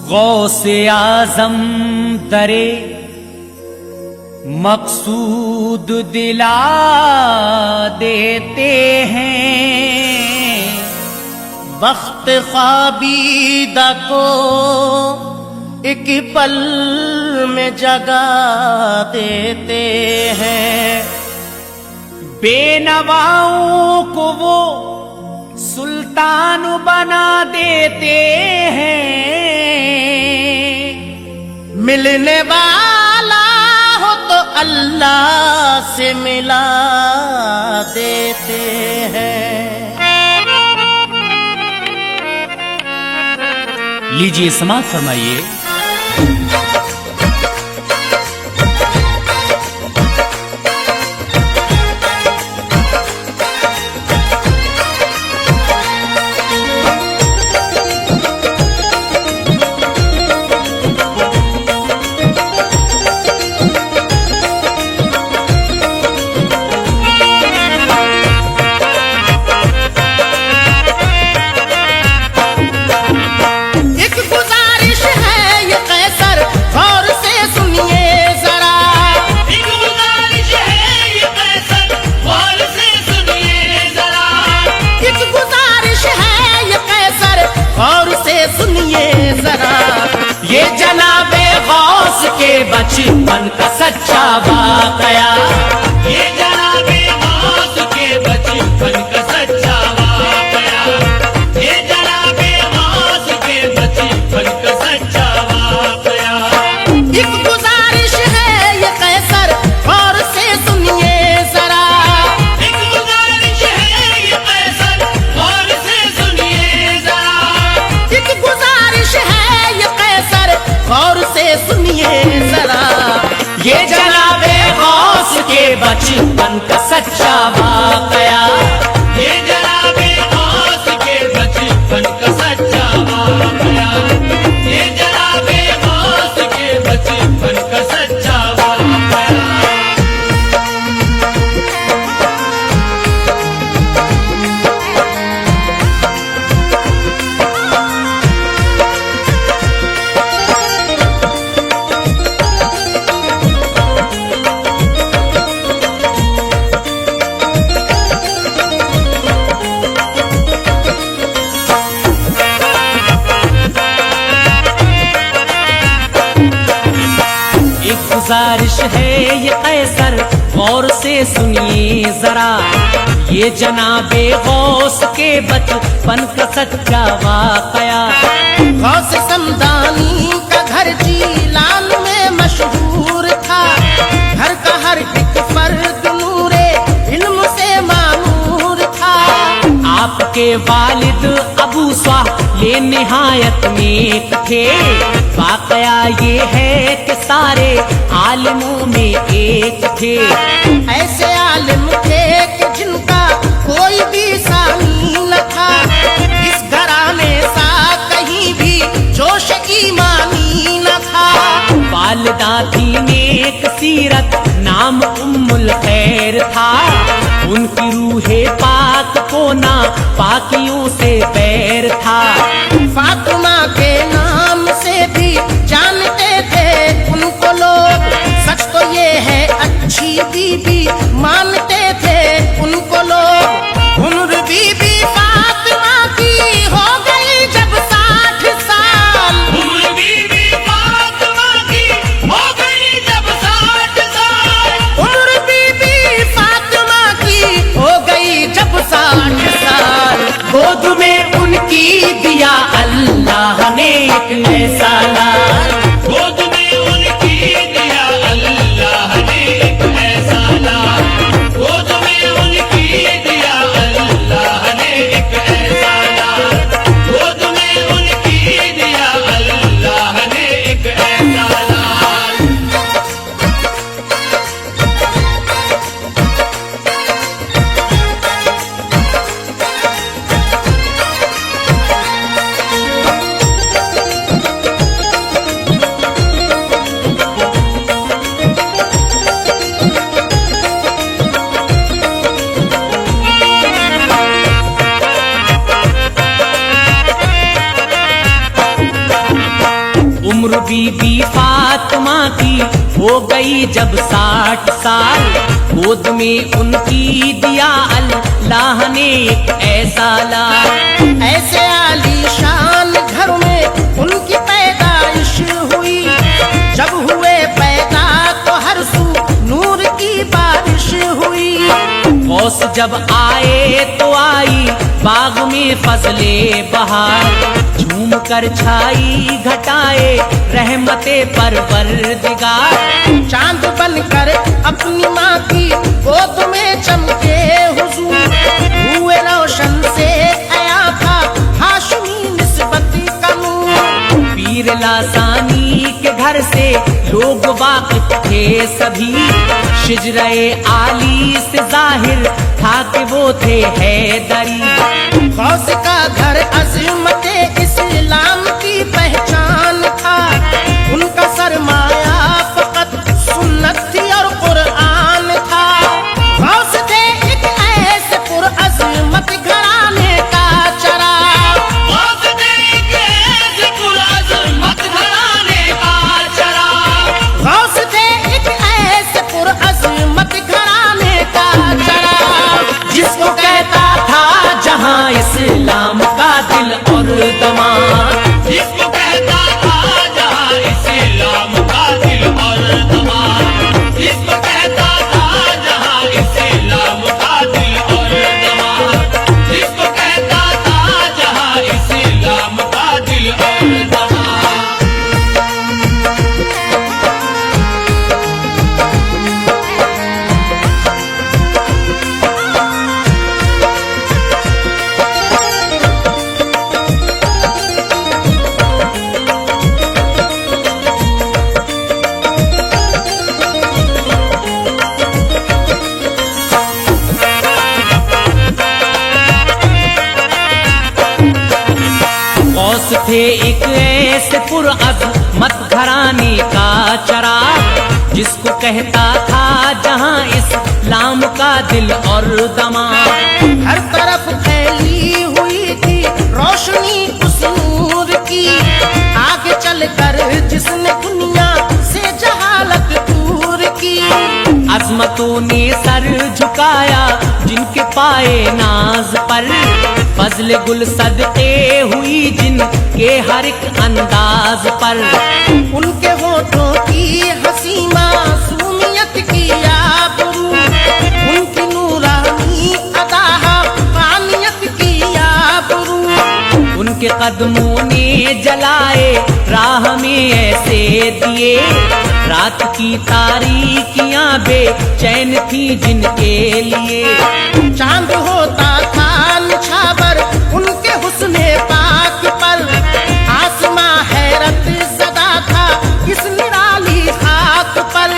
غوث اعظم درے مقصود دلا دیتے ہیں، وقت خوابیدہ کو ایک پل میں جگا دیتے ہیں، بے نواؤں کو وہ سلطان بنا دیتے ہیں، ملنے والا ہو تو اللہ سے ملا دیتے ہیں۔ لیجیے سماعت فرمائیے۔ یہ جناب غوث کے بچپن کا سچا واقعہ، یہ جناب غوث کے بچپن کا سچا واقعہ، یہ جناب غوث کے بچپن کا سچا واقعہ۔ ایک گزارش ہے یہ قیصر غور سے سنیے ذرا، ایک گزارش ہے یہ قیصر غور سے سنیے ذرا، ایک گزارش ہے یہ قیصر غور سے سنیے ذرا، یہ جناب غوث کے بچپن کا سچا واقعہ، یہ جناب غوث کے بچپن کا سچا واقعہ، یہ جناب غوث کے بچپن کا سچا واقعہ۔ گزارش ہے یہ قیصر غور سے سنیے ذرا، یہ جناب غوث کے بچپن کا سچا واقعہ۔ غوث سمدانی کا گھر جیلان میں مشہور تھا، گھر کا ہر ایک فرد نور علم سے معمور تھا، آپ کے والد ابو صالح یہ نہایت نیک تھے، واقعہ یہ ہے کہ سارے عالموں میں ایک تھے، ایسے عالم تھے کہ جن کا کوئی بھی ثانی نہ تھا، اس گھرانے سا کہیں بھی جوش ایمانی نہ تھا، والدہ تھی نیک سیرت نام ام الخیر تھا، ان کی روح پاک کو نا پاکیوں سے پیر تھا، فاطمہ کے نام سے بھی جانتے تھے ان کو لوگ، سچ تو یہ ہے اچھی بی بی مانتے تھے ان کو لوگ، عمر بی بی فاطمہ کی ہو گئی جب 60 سال، عمر بی بی فاطمہ کی ہو گئی جب 60 سال، عمر بی بی فاطمہ کی ہو گئی جب 60 سال، گود میں ان کی دیا اللہ نے ایک ایسا لال، گود میں ان کی دیا اللہ نے ایک ایسا لال، گود میں ان کی دیا اللہ نے ایک ایسا لال، گود میں ان کی دیا اللہ نے ایک ایسا لال۔ بی بی فاطمہ کی ہو گئی جب 60 سال، گود میں ان کی دیا اللہ نے ایک ایسا لال۔ ایسے عالی شان گھر میں ان کی پیدائش ہوئی، جب ہوئے پیدا تو ہر سو نور کی بارش ہوئی۔ غوث جب آئے تو آئی باغ میں فضل بہار، جھوم کر چھائی گھٹائے رحمت پروردگار۔ چاند بن کر اپنی ماں کی گود میں چمکے حضور، ہوئے روشن سے آیا تھا ہاشمی نسبت کا نور۔ پیر لاسانی کے گھر سے لوگ واقف تھے سبھی، شجرہ عالی سے ظاہر تھا کہ وہ تھے حیدری۔ غوث کا گھر عظمت اسلام کی پہچان تھا، ان کا سرمایہ فقط سنت تھی اور قرآن تھا۔ غوث تھے ایک ایسے پرعظمت گھرانے کا چراغ، غوث تھے ایک ایسے پرعظمت گھرانے کا چراغ، غوث تھے ایک ایسے پرعظمت گھرانے کا چراغ، جس کو کہتا تھا جہاں اسلام کا دل اور دماغ، جس کو کہتا تھا جہاں اسلام کا دل اور دماغ، جس کو کہتا تھا جہاں اسلام کا دل اور دماغ، جس کو کہتا تھا جہاں اسلام کا دل اور دماغ۔ غوث تھے ایک ایسے پرعظمت گھرانے کا چراغ، جس کو کہتا تھا جہاں اسلام کا دل اور دماغ۔ ہر طرف پھیلی ہوئی تھی روشنی اس نور کی، آگے چل کر جس نے دنیا سے جہالت دور کی۔ عظمتوں نے سر جھکایا جن کے پائے ناز پر، فضل گل صدقے ہوئی جن کے ہر ایک انداز پر۔ ان کے ہونٹوں کی ہنسی معصومیت کی آبرو، ان کی نورانی ادا حقانیت کی آبرو۔ ان کے قدموں نے جلائے راہ میں ایسے دیے، رات کی تاریکیاں بے چین تھی جن کے لیے۔ چاند ہوتا تھا نچھاور ان کے حسن پاک پر، آسماں حیرت زدہ تھا اس نرالی خاک پر۔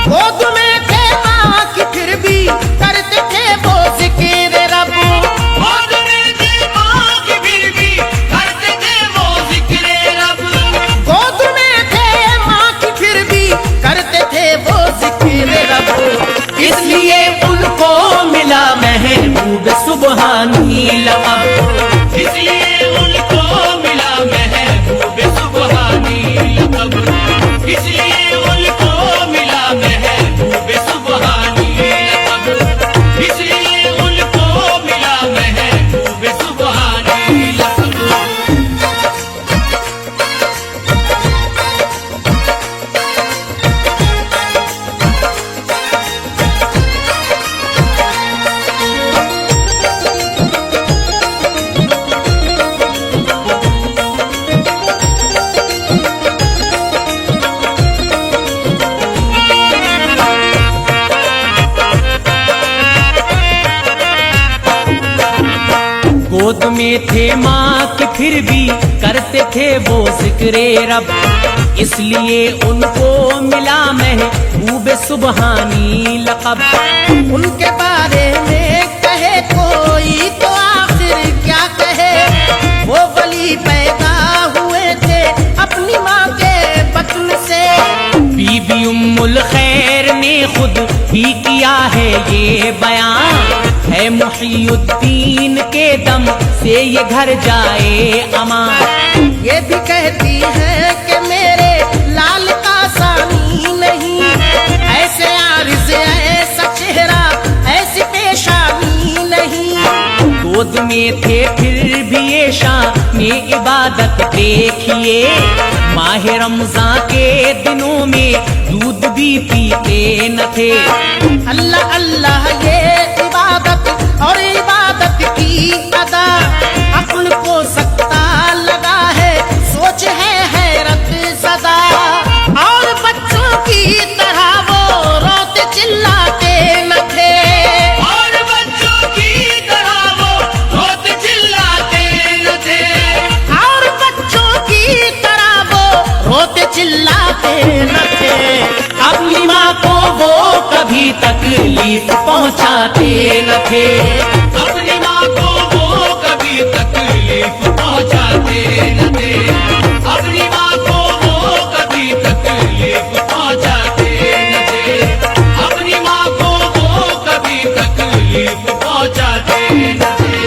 گود میں تھے ماں کی پھر بھی کرتے تھے وہ ذکر رب، گود میں تھے ماں کی پھر بھی کرتے تھے وہ ذکر رب، گود میں تھے ماں کی پھر بھی کرتے تھے وہ ذکر رب۔ اس لیے ان کو ملا محبوب سبحانی لقب، اس لیے ان کو ملا محبوب سبحانی لقب، اس لیے ان کو ملا محبوب سبحانی لقب، اس لیے ان کو ملا محبوب سبحانی لقب۔ گود میں تھے ماں کے پھر بھی کرتے تھے وہ ذکر رب، اس لیے ان کو ملا محبوب سبحانی لقب۔ ان کے بارے میں کہے کوئی تو آخر کیا کہے، وہ ولی پیدا ہوئے تھے اپنی ماں کے بطن سے۔ بی بی ام الخیر نے خود ہی کیا ہے یہ بیان، ہے محی الدین کے دم سے یہ گھر جائے امان۔ یہ بھی کہتی ہے کہ میرے گود میں تھے پھر بھی یہ شان عبادت دیکھیے، ماہ رمضان کے دنوں میں دودھ بھی پیتے نہ تھے۔ اللہ اللہ یہ عبادت اور عبادت کی ادا، عقل کو سکتا لگا ہے، سوچ ہے حیرت زدہ، اور بچوں کی طرح وہ روتے چلاتے نہ تھے، اور بچوں کی طرح وہ روتے چلاتے نہ تھے، اور بچوں کی طرح وہ روتے چلاتے نہ تھے، اپنی ماں کو وہ کبھی تکلیف پہنچاتے نہ تھے۔ اپنی ماں کو وہ کبھی تکلیف پہنچاتے نہ تھے، اپنی ماں کو وہ کبھی تکلیف پہنچاتے نہ تھے، اپنی ماں کو وہ کبھی تکلیف پہنچاتے نہ تھے۔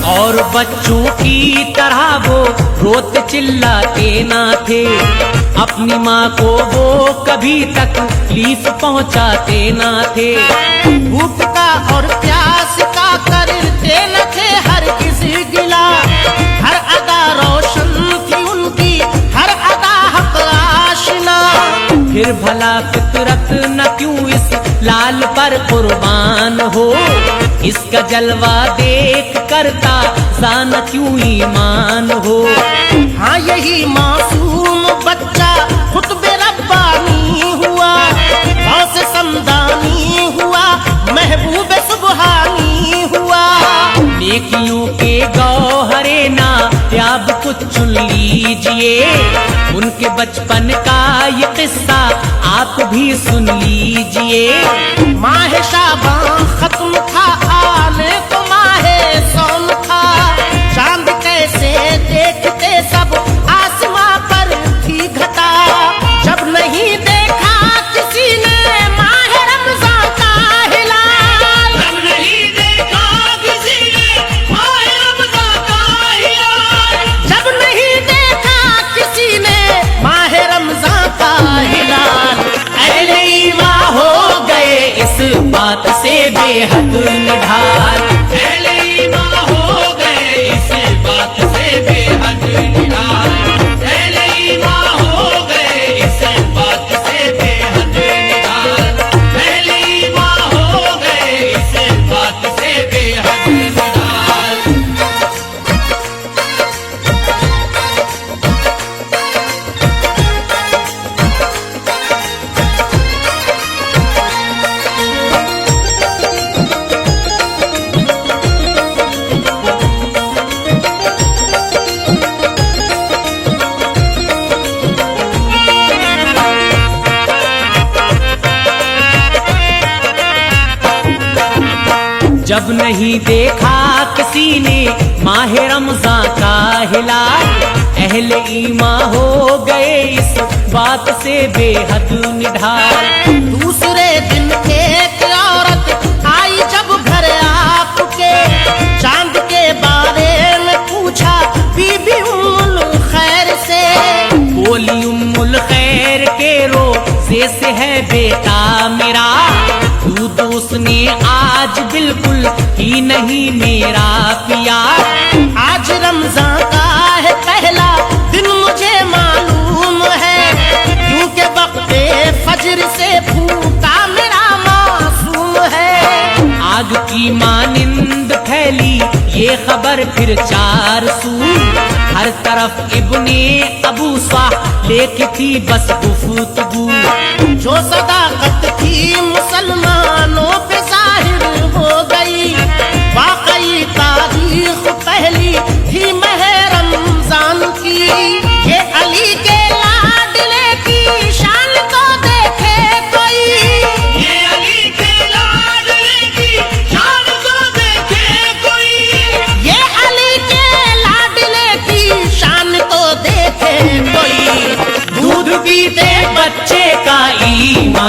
اور بچوں کی طرح وہ روتے چلاتے نہ تھے، اپنی ماں کو وہ کبھی تکلیف پہنچاتے نہ تھے۔ بھوک کا اور پیاس کا کرتے نہ تھے ہر کسی گلا، ہر ادا روشن تھی ان کی، ہر ادا حق آشنا، پھر بھلا فطرت نہ کیوں اس لال پر قربان ہو، اس کا جلوہ دیکھ کرتا زان کیوں ایمان ہو۔ ہاں یہی معصوم بچہ خطب ربانی ہوا، غوث سمدانی ہوا، محبوب سبحانی ہوا، نیکیوں کے گوہر نایاب کچھ چن لیجئے، ان کے بچپن کا یہ قصہ آپ بھی سن لیجئے۔ ماہ شعبان ختم تھا آنے کو ماہ سون تھا، چاند کیسے دیکھتے سب آسماں پر تھی گھٹا، جب نہیں دیکھا کسی نے ماہ رمضان کا ہلال، جب نہیں دیکھا کسی نے ماہ رمضان کا ہلال، جب نہیں دیکھا کسی نے ماہ رمضان کا ہلال، اہل ایمان ہو گئے اس بات سے بے حد نڈھال، اہل ایمان ہو گئے اس بات سے بے حد نڈھال، اہل ایمان ہو گئے اس بات سے بے حد نڈھال، اہل ایمان ہو گئے اس بات سے بے حد نڈھال۔ جب نہیں دیکھا کسی نے ماہ رمضان کا ہلال، اہل ایمان ہو گئے اس بات سے بے حد نڈھال۔ دوسرے دن ایک عورت آئی جب گھر آپ کے، چاند کے بارے میں پوچھا بی بی ام الخیر سے، بولی ام الخیر کے روزے سے ہے بیٹا میرا، دودھ اس نے آج بالکل ہی نہیں میرا پیا، آج رمضان کا ہے پہلا دن مجھے معلوم ہے، کیونکہ وقت فجر سے بھوکا میرا معصوم ہے، آگ کی مانند پھیلی یہ خبر پھر چار سو، ہر طرف ابن ابو صالح کی تھی بس گفتگو، جو صداقت تھی مسلمانوں پہ ظاہر ہو گئی، واقعی تاریخ پہلی تھی ماہ رمضان کی، یہ علی کے لاڈلے کی شان کو دیکھے کوئی، یہ علی کے لاڈلے کی شان کو دیکھے کوئی، یہ علی کے لاڈلے کی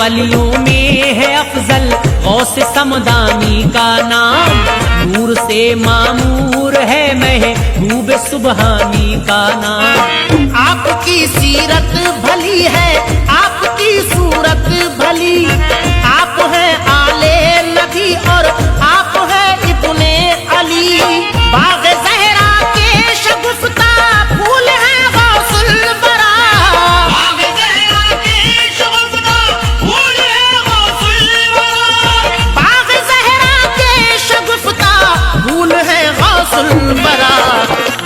ولیوں میں ہے افضل غوث سمدانی کا نام، نور سے معمور ہے محبوب سبحانی کا نام۔ آپ کی سیرت بھلی ہے، آپ کی صورت بھلی، آپ ہیں آلے نبی اور آپ ہیں ابن علی، باغ زہرا کے شگفتہ پھول ہیں غوث الورا، باغ زہرا کے شگفتہ پھول ہے غوث الورا، باغ زہرا کے شگفتہ پھول ہیں غوث الورا،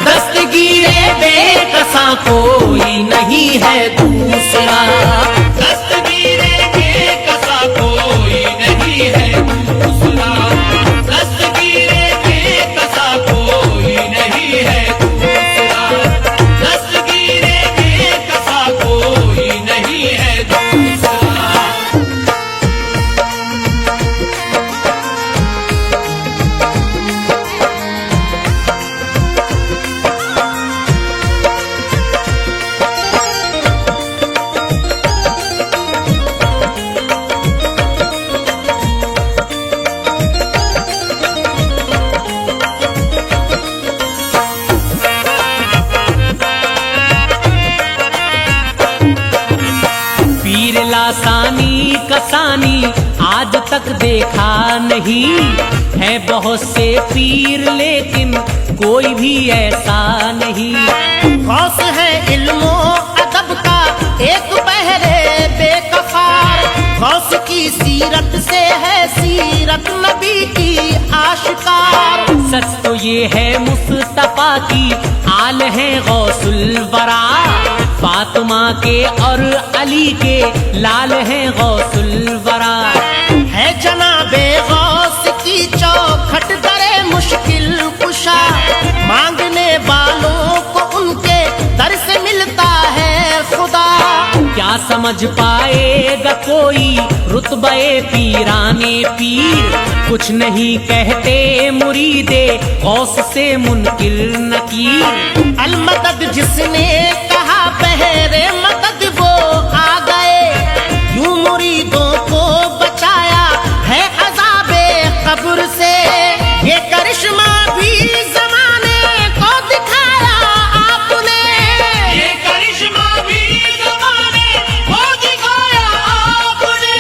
دستگیر بے کساں کوئی نہیں ہے دوسرا، دستگیر بے کسا کوئی نہیں ہے دوسرا، دستگیر بے کسا کوئی نہیں ہے دوسرا، دستگیر بے کسا کوئی نہیں ہے دوسرا۔ پیر لاسانی کسانی آج تک دیکھا نہیں، ہے بہت سے پیر لیکن کوئی بھی ایسا نہیں، غوث ہے علم و ادب کا ایک بہرے بے کفار، غوث کی سیرت سے ہے سیرت نبی کی آشکار، سچ تو یہ ہے مصطفیٰ کی آل ہے غوث الورا، فاطمہ کے اور علی کے لال ہیں غوث الورا، ہے جناب غوث کی چوکھٹ درے مشکل کشا، مانگنے والوں کو ان کے در سے ملتا ہے خدا، کیا سمجھ پائے گا کوئی رتبہ پیرانے پیر، کچھ نہیں کہتے مرید غوث سے منکر نکیر، المدد جس نے کہا بہرے مدد وہ آ گئے، یوں مریدوں کو بچایا ہے عذاب قبر سے، یہ کرشمہ بھی زمانے کو دکھایا آپ نے، یہ کرشمہ بھی زمانے کو دکھایا آپ نے،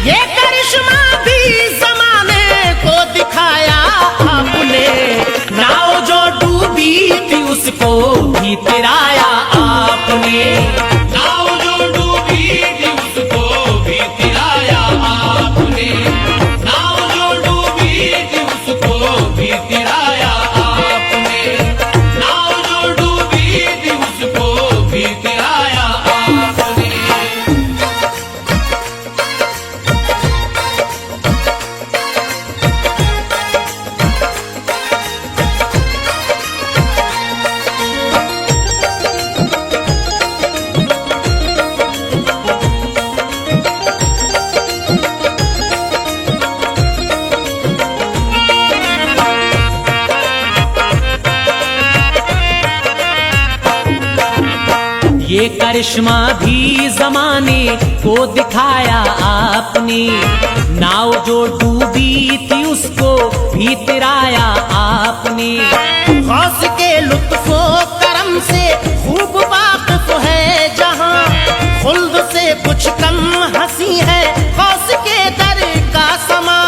یہ کرشمہ بھی زمانے کو دکھایا آپ نے، ناؤ جو ڈوبی تھی اس کو بھی ترایا آپ نے، ناؤ جو ڈوبی تھی اس کو بھی ترایا آپ نے، ناؤ جو ڈوبی تھی اس کو بھی ترایا آپ نے، ناؤ جو ڈوبی تھی اس کو بھی ترایا آپ نے۔ یہ کرشمہ بھی زمانے کو دکھایا آپ نے، ناؤ جو ڈوبی تھی اس کو بھی ترایا آپ نے، غوث کے لطف و کرم سے خوب واقف ہے جہاں، خلد سے کچھ کم ہنسی ہے غوث کے در کا سما،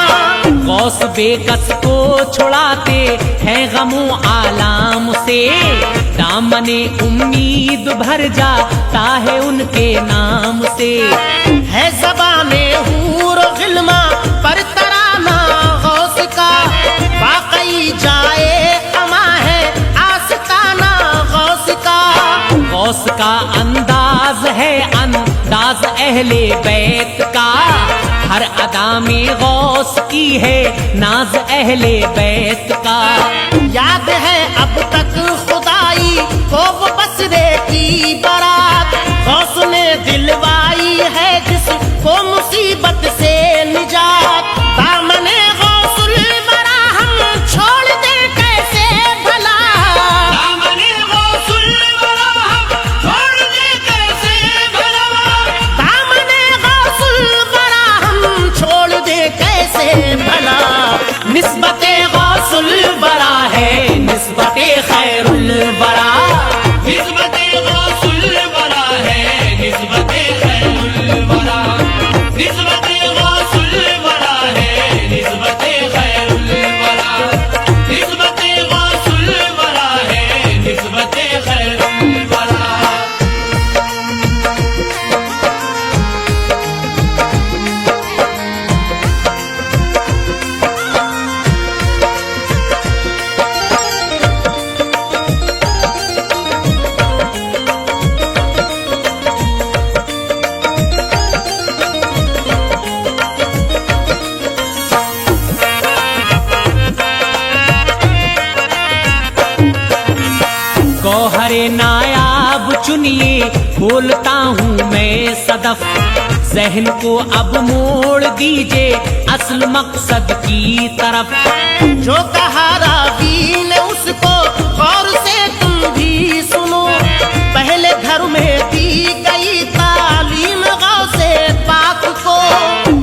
غوث بے کس کو چھڑاتے ہیں غم و آلام سے، دامن امید بھر جاتا ہے ان کے نام سے، ہے زبان حور و غلما پر ترانہ غوث کا، واقعی جائے اما ہے آستانہ غوث کا، غوث کا انداز ہے انداز اہل بیت کا، ہر ادا میں غوث کی ہے ناز اہل بیت کا، یاد ہے اب تک خدائی کو وہ بسرے کی برات، غوث نے دلوائی ہے جس کو مصیبت سے نجات، دامن غوث الورا ہم چھوڑ دیں کیسے بھلا، دامن غوث الورا ہم چھوڑ دیں کیسے بھلا، دامن غوث الورا خیر الورا نسبت غوث الورا ہے نسبت خیر الورا نسبت غوث الورا ہے نسبت خیر الورا نسبت غوث الورا ہے نسبت خیر الورا گوہر نایاب چنیے کھولتا ہوں میں صدف ذہن کو اب موڑ دیجے اصل مقصد کی طرف جو کہا راوی نے اس کو غور سے تم بھی سنو پہلے گھر میں دی گئی تعلیم غوث پاک کو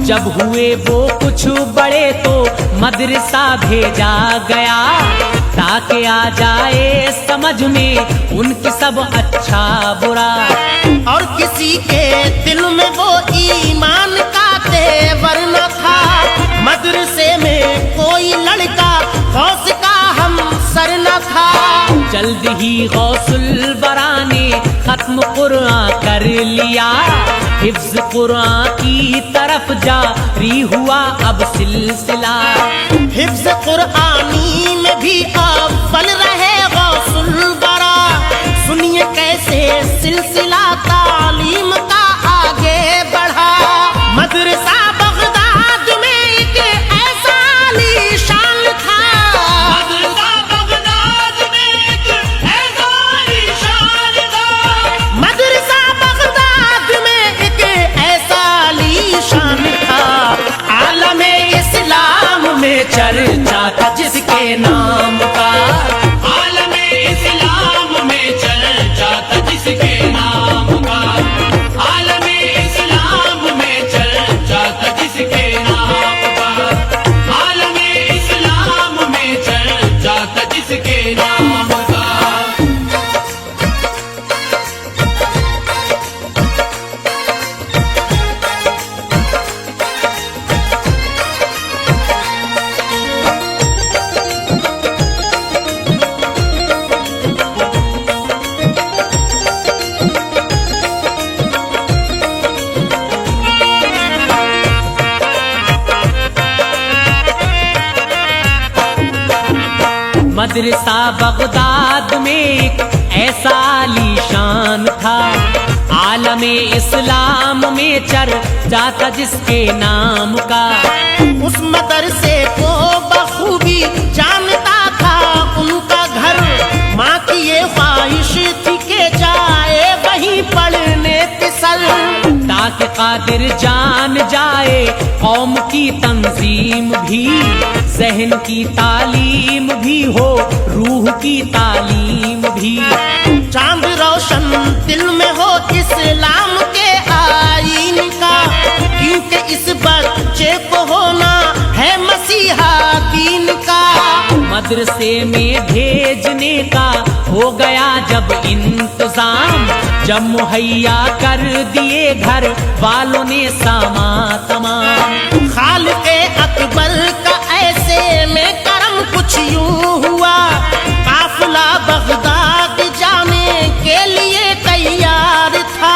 جب ہوئے وہ کچھ بڑے تو مدرسہ بھیجا گیا تاکہ آ جائے سمجھ میں ان کی سب اچھا برا اور کسی کے دل میں وہ ایمان کا تیور نہ تھا مدرسے میں کوئی لڑکا غوث کا ہم سر نہ تھا جلد ہی غوث الورا نے ختم قرآن کر لیا حفظ قرآن کی طرف جاری ہوا اب سلسلہ حفظ قرآنی میں بھی اول رہے غوث الورا سنیے کیسے سلسلہ تعلیم کا آگے بڑھا مدرسہ بغداد میں ایک ایسا عالی شان تھا مدرسہ بغداد میں ایک ایسا عالی شان تھا مدرسہ بغداد میں ایک ایسا عالی شان تھا عالم اسلام میں چرچا تھا جس کے نام کا عالم اسلام میں چرچا تھا جس کے نام کا عالم اسلام میں چرچا تھا جس کے نام کا عالم اسلام میں چرچا تھا جس کے نام کا مدرسہ بغداد میں ایک ایسا عالی شان تھا عالم اسلام میں چرچا تھا جس کے نام کا اس مدرسے کو بخوبی جانتا تھا ان کا گھر ماں کی یہ خواہش تھی کہ جائے وہیں پڑھنے پسل تاکہ قادر جان جائے قوم کی تنظیم بھی ذہن کی تعلیم بھی ہو روح کی تعلیم بھی چاند روشن دل میں ہو اسلام کے آئین کا کیونکہ اس بچے کو ہونا ہے مسیحا دین کا مدرسے میں بھیجنے کا ہو گیا جب انتظام جب مہیا کر دیے گھر والوں نے سامان تمام خالق اکبر کا ایسے میں کرم کچھ یوں ہوا قافلہ بغداد جانے کے لیے تیار تھا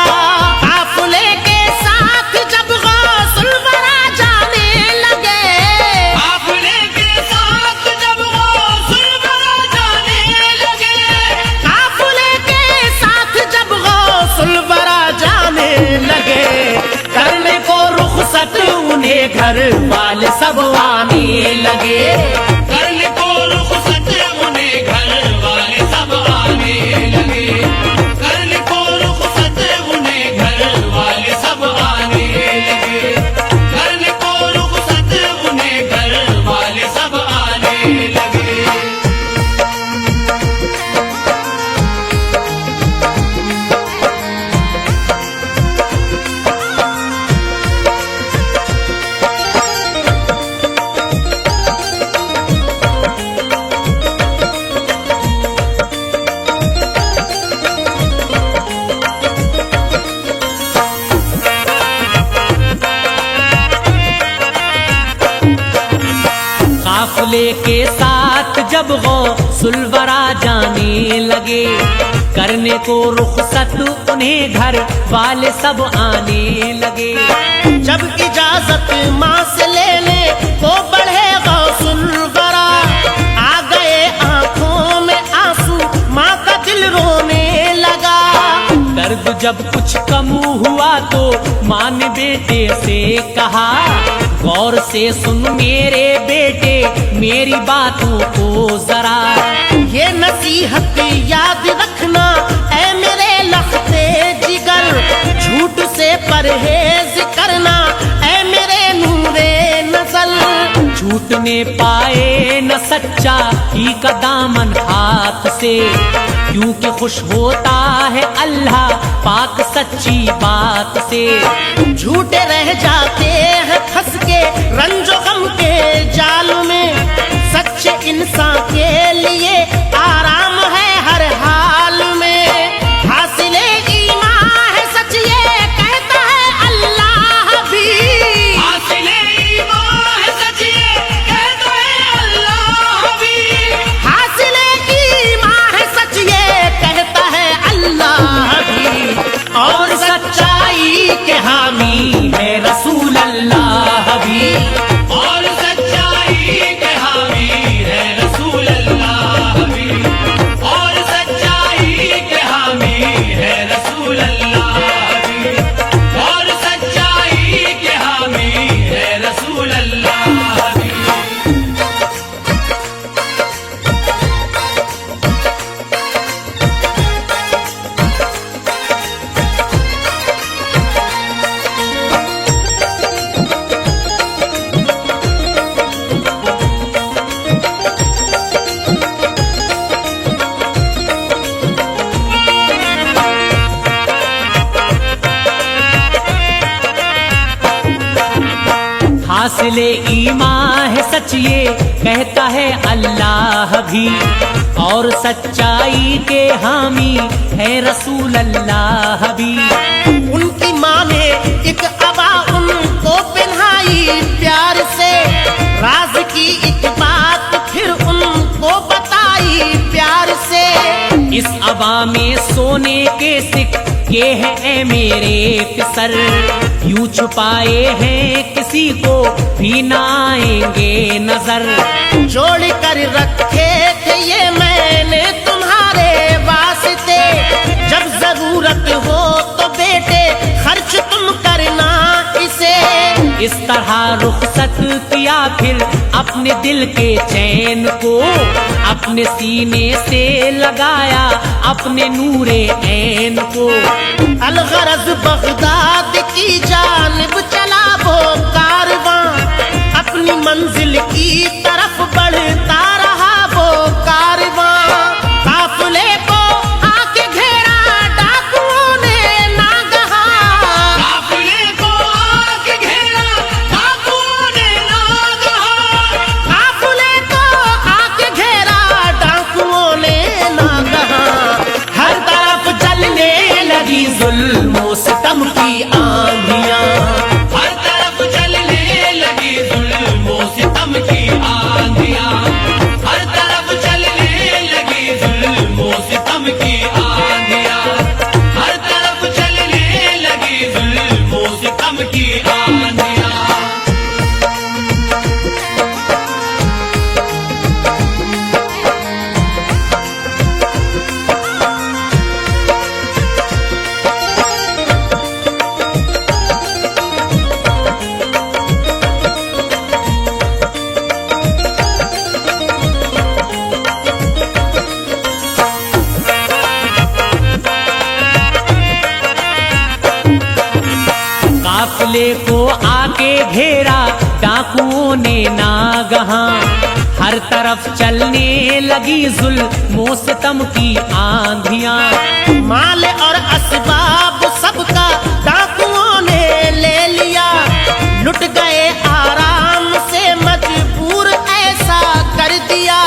قافلے کے ساتھ جب غوث الورا جانے لگے قافلے کے ساتھ جب غوث الورا جانے لگے قافلے کے ساتھ جب غوث الورا جانے لگے کرنے کو رخصت انہیں گھر والے سب آنے لگے کرنے کو رخصت انہیں گھر والے سب آنے لگے کرنے کو رخصت انہیں گھر والے سب آنے لگے کرنے کو رخصت انہیں گھر والے سب آنے لگے فاصلے کے ساتھ جب غوث الورا جانے لگے، کرنے کو رخصت انہیں گھر والے سب آنے لگے۔ جب اجازت ماں سے لینے کو بڑھے غوث الورا، آ گئے آنکھوں میں آنسو، ماں کا دل رونے لگا۔ درد جب کچھ کم ہوا تو ماں نے بیٹے سے کہا، غور سے سن میرے بیٹے میری باتوں کو ذرا، یہ نصیحت یاد رکھنا اے میرے لختے جگر، جھوٹ سے پرہیز کرنا اے میرے نورے نزل۔ جھوٹ نے پائے نہ سچا ہی کا دامن ہاتھ سے، کیونکہ خوش ہوتا ہے اللہ پاک سچی بات سے۔ جھوٹے رہ جاتے ہیں پھنس کے رنج و غم کے جال میں، سچے انسان کے لیے آرام ہے ہر حال میں۔ حاصل ایمان ہے سچ یہ کہتا ہے اللہ بھی، حاصل ایمان ہے سچ یہ کہتا ہے اللہ بھی، حاصل ایمان ہے سچ یہ کہتا ہے اللہ بھی، اور سچائی کے حامی ہے رسول اللہ بھی۔ اور سچائی کے حامی ہے رسول اللہ بھی، اور سچائی کے حامی ہے رسول اللہ بھی، اور سچائی کے حامی ہے رسول اللہ بھی۔ حاصل ایمان ہے سچ یہ کہتا ہے اللہ بھی، اور سچائی کے حامی ہے رسول اللہ بھی۔ ان کی ماں نے ایک عبا ان کو پہنائی پیار سے، راز کی ایک بات پھر ان کو بتائی پیار سے۔ اس عبا میں سونے کے سکے ہیں اے میرے پسر، یوں چھپائے ہیں کسی کو بھی نہ آئیں گے نظر۔ جوڑ کر رکھے تھے یہ میں نے تمہارے واسطے، جب ضرورت ہو تو بیٹے خرچ تم کرنا اسے۔ اس طرح رخصت کیا پھر اپنے دل کے چین کو، اپنے سینے سے لگایا اپنے نور عین کو۔ الغرض بغداد کی جانب چلا وہ کارواں، اپنی منزل کی طرف بڑھتا رہا وہ کارواں۔ قافلے کو آ کے گھیرا ڈاکوؤں نے ناگہاں، قافلے کو آ کے گھیرا ڈاکوؤں نے ناگہاں، قافلے کو آ کے گھیرا ڈاکوؤں نے ناگہاں۔ ہر طرف چلنے لگی ظلم و ستم کی آندھیاں، ہر طرف چلنے لگی ظلم و ستم کی آندھیاں، ہر طرف چلنے لگی ظلم و ستم کی آندھیاں، ہر طرف چلنے لگی ظلم و ستم کی آندھیاں۔ قافلے کو آ کے گھیرا ڈاکوؤں نے ناگہاں، ہر طرف چلنے لگی ظلم و ستم کی آندھیاں۔ مال اور اسباب سب کا ڈاکوؤں نے لے لیا، لٹ گئے آرام سے مجبور ایسا کر دیا۔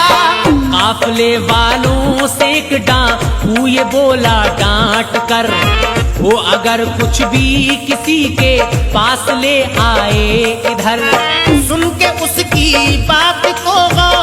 قافلے والوں سے ایک ڈاکو یہ بولا ڈانٹ کر، وہ اگر کچھ بھی کسی کے پاس لے آئے ادھر، سن کے اس کی بات کو غور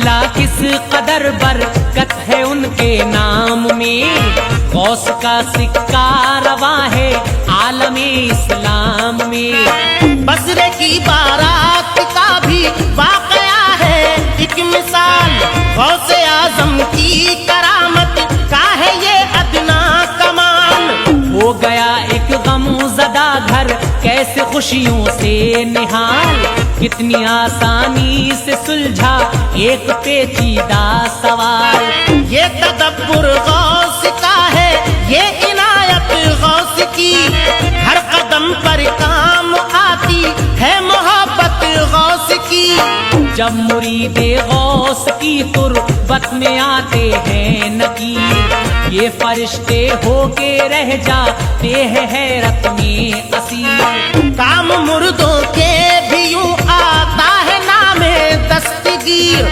اللہ کس قدر برکت ہے ان کے نام میں، غوث کا سکہ رواں ہے عالم اسلام میں۔ بصرے کی بارات کا بھی واقعہ ہے ایک مثال، غوث اعظم کی کرامت کا ہے یہ ادنا کمال۔ ہو گیا ایک غم زدہ گھر کیسے خوشیوں سے نہال، کتنی آسانی سے سلجھا ایک پیچیدہ سوال۔ یہ تدبر غوث کا ہے، یہ عنایت غوث کی، ہر قدم پر کام آتی ہے محبت غوث کی۔ جب مرید غوث کی تربت میں آتے ہیں نکیر، یہ فرشتے ہو کے رہ جاتے ہیں حیرت میں اسیر۔ کام مردوں کے بھی یوں آتا ہے نام دستگیر،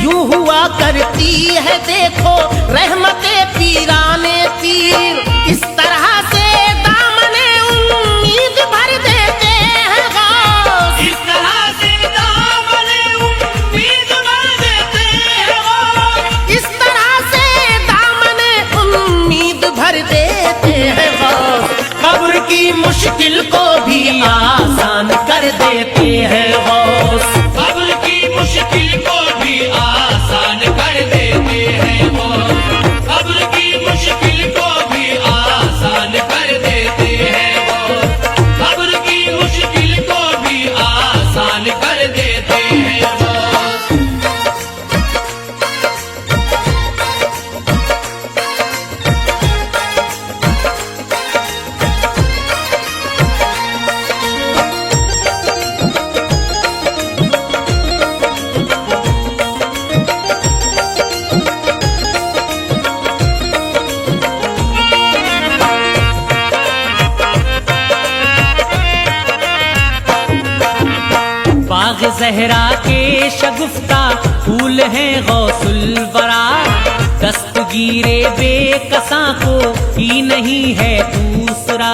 یوں ہوا کرتی ہے دیکھو رحمت پیران پیر، اس طرح سے دامن امید بھر دیتے ہیں غوث، اس طرح سے دامن امید بھر دیتے ہیں غوث، اس طرح سے دامن امید بھر دیتے ہیں غوث، قبر کی مشکل کو بھی آسان کر دیتے ہیں غوث، قبر کی مشکل کو بھی آسان کر دیتے ہیں غوث، قبر کی مشکل کو بھی آسان کر دیتے ہیں غوث، قبر کی مشکل کو بھی آسان کر دیتے ہیں غوث۔ باغ زہرا کے شگفتہ پھول ہیں غوث الورا، دستگیرے بے کساں کو ہی نہیں ہے دوسرا۔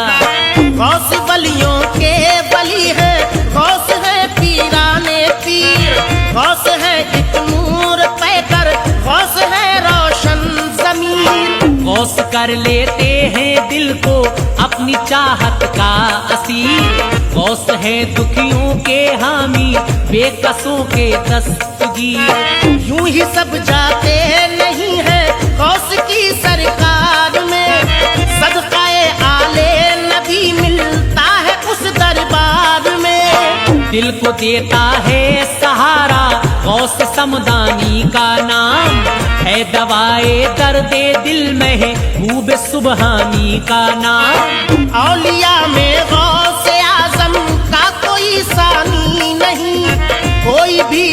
غوث ولیوں کے ولی ہے، غوث ہے پیران پیر، غوث ہے ایک نور پہ کر، غوث ہے روشن ضمیر، غوث کر لیتے ہیں دل کو اپنی چاہت کا اسیر، غوث ہے دکھیوں کے حامی بے کسوں کے دستگیر۔ یوں ہی سب جاتے نہیں ہیں غوث کی سرکار میں، صدقہ آل نبی ملتا ہے اس دربار میں، دل کو دیتا ہے سہارا غوث سمدانی کا نام، ہے دوائے درد دل میں ہے محبوب سبحانی کا نام۔ اولیاء میں غوث اعظم کا کوئی ثانی نہیں، کوئی بھی